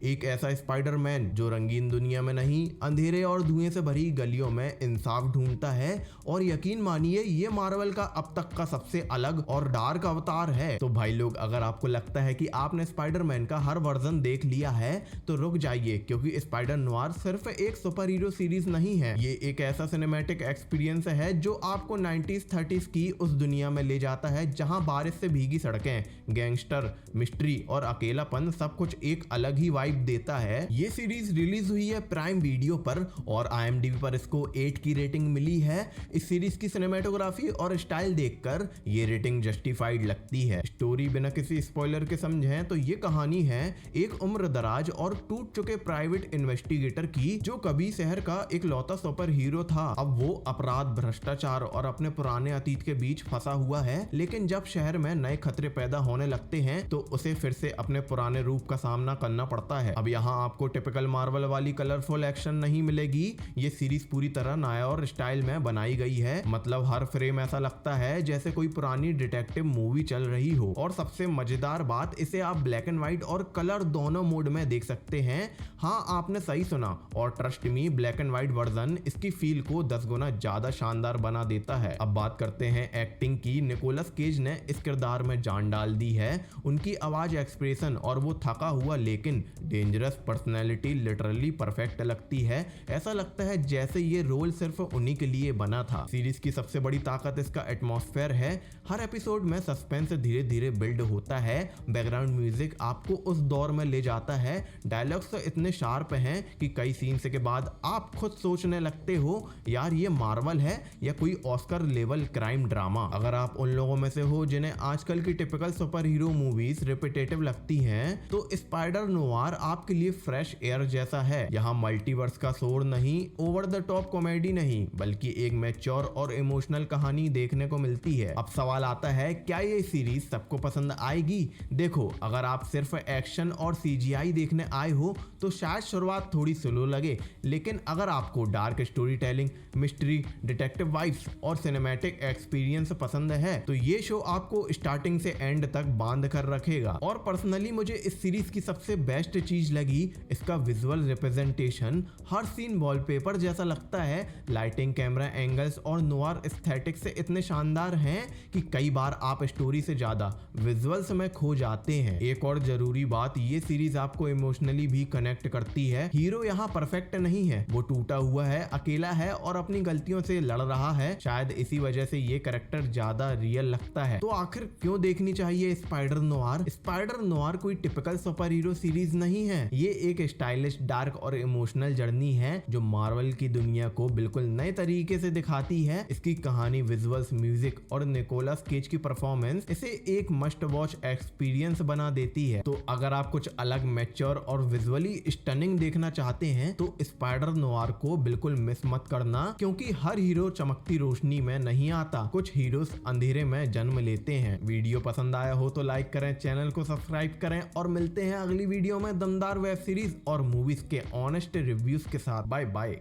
एक ऐसा स्पाइडरमैन जो रंगीन दुनिया में नहीं, अंधेरे और धुएं से भरी गलियों में इंसाफ ढूंढता है। और यकीन मानिए ये मार्वल का अब तक का सबसे अलग और डार्क अवतार है। तो भाई लोग, अगर आपको लगता है कि आपने स्पाइडरमैन का हर वर्जन देख लिया है तो रुक जाइए, क्योंकि स्पाइडर नोवार सिर्फ एक सुपर हीरो सीरीज नहीं है। ये एक ऐसा सिनेमैटिक एक्सपीरियंस है जो आपको 90s 30s की उस दुनिया में ले जाता है जहां बारिश से भीगी सड़कें, गैंगस्टर, मिस्ट्री और अकेलापन सब कुछ एक अलग ही वाइब देता है। ये सीरीज रिलीज हुई है प्राइम वीडियो पर और IMDb पर इसको 8 की रेटिंग मिली है। इस सीरीज की सिनेमेटोग्राफी और स्टाइल देखकर ये रेटिंग जस्टिफाइड लगती है। स्टोरी बिना किसी स्पॉइलर के समझें तो ये कहानी है एक उम्र दराज और टूट चुके प्राइवेट इन्वेस्टिगेटर की, जो कभी शहर का एक लौता सुपर हीरो था। अब वो अपराध, भ्रष्टाचार और अपने पुराने अतीत के बीच फंसा हुआ है, लेकिन जब शहर में नए खतरे पैदा होने लगते हैं तो उसे फिर से अपने पुराने रूप का सामना करना पड़ता है। अब यहाँ आपको टिपिकल मार्वल वाली कलरफुल एक्शन नहीं मिलेगी। ये सीरीज पूरी तरह नया और स्टाइल में बनाई गई है। मतलब हर फ्रेम ऐसा लगता है जैसे कोई पुरानी डिटेक्टिव मूवी चल रही हो। और सबसे मजेदार बात, इसे आप ब्लैक एंड व्हाइट और कलर दोनों मोड में देख सकते हैं। हाँ, आपने सही सुना, और trust me, black and white version इसकी फील को 10 गुना ज्यादा शानदार बना देता है। अब बात करते हैं एक्टिंग की। निकोलस केज ने इस किरदार में जान डाल दी है। उनकी आवाज, एक्सप्रेशन और वो थका हुआ लेकिन डेंजरस पर्सनैलिटी लिटरली परफेक्ट लगती है। ऐसा लगता है जैसे ये रोल सिर्फ उन्हीं के लिए बना था। सीरीज की सबसे बड़ी ताकत इसका एटमॉस्फेयर है। हर एपिसोड में सस्पेंस धीरे धीरे बिल्ड होता है। बैकग्राउंड म्यूजिक आपको उस दौर में ले जाता है। डायलॉग्स इतने शार्प हैं कि कई सीन्स के बाद आप खुद सोचने लगते हो, यार ये मार्वल है या कोई ऑस्कर लेवल क्राइम ड्रामा। अगर आप उन लोगों में से हो जिन्हें आजकल की typical super hero movies repetitive लगती हैं, तो स्पाइडर नोवार आपके लिए फ्रेश एयर जैसा है। यहाँ मल्टीवर्स का शोर नहीं, ओवर द टॉप कॉमेडी नहीं, बल्कि एक मैच्योर और इमोशनल कहानी देखने को मिलती है। अब सवाल आता है, क्या ये सीरीज सबको पसंद आएगी? देखो, अगर आप सिर्फ एक्शन और CGI देखने आए हो तो शायद शुरुआत थोड़ी स्लो लगे, लेकिन अगर आपको dark story telling, mystery, detective vibes और सिनेमैटिक एक्सपीरियंस पसंद है तो ये शो आपको स्टार्टिंग से एंड तक बांध कर रखेगा। और पर्सनली मुझे इस सीरीज की सबसे बेस्ट चीज लगी इसका विजुअल रिप्रेजेंटेशन। हर सीन वॉलपेपर जैसा लगता है। लाइटिंग, कैमरा एंगल्स और नोवार एस्थेटिक्स से इतने शानदार हैं कि कई बार आप स्टोरी से ज्यादा विजुअल्स में खो जाते हैं। एक और जरूरी बात, ये सीरीज आपको इमोशनली भी कनेक्ट करती है। हीरो यहाँ परफेक्ट नहीं है, वो टूटा हुआ है, अकेला है और अपनी गलतियों से लड़ रहा है। शायद इसी वजह से ये कैरेक्टर ज्यादा रियल लगता है। तो आखिर क्यों देखनी चाहिए स्पाइडर नोवार? स्पाइडर नोवार कोई टिपिकल सुपर हीरो सीरीज नहीं है। ये एक स्टाइलिश, डार्क और इमोशनल जर्नी है जो मार्वल की दुनिया को बिल्कुल नए तरीके से दिखाती है। इसकी कहानी, विजुअल्स, म्यूजिक और निकोलस केज की परफॉर्मेंस इसे एक मस्ट वॉच एक्सपीरियंस बना देती है। तो अगर आप कुछ अलग, मैच्योर और विजुअली स्टनिंग देखना चाहते हैं तो स्पाइडर नोवार को बिल्कुल मिस मत करना, क्योंकि हर हीरो चमकती रोशनी में नहीं आता, कुछ हीरोज अंधेरे में जन्म लेते हैं। वीडियो पसंद आया हो तो लाइक करें, चैनल को सब्सक्राइब करें और मिलते हैं अगली वीडियो में दमदार वेब सीरीज और मूवीज के ऑनेस्ट रिव्यूज के साथ। Bye bye.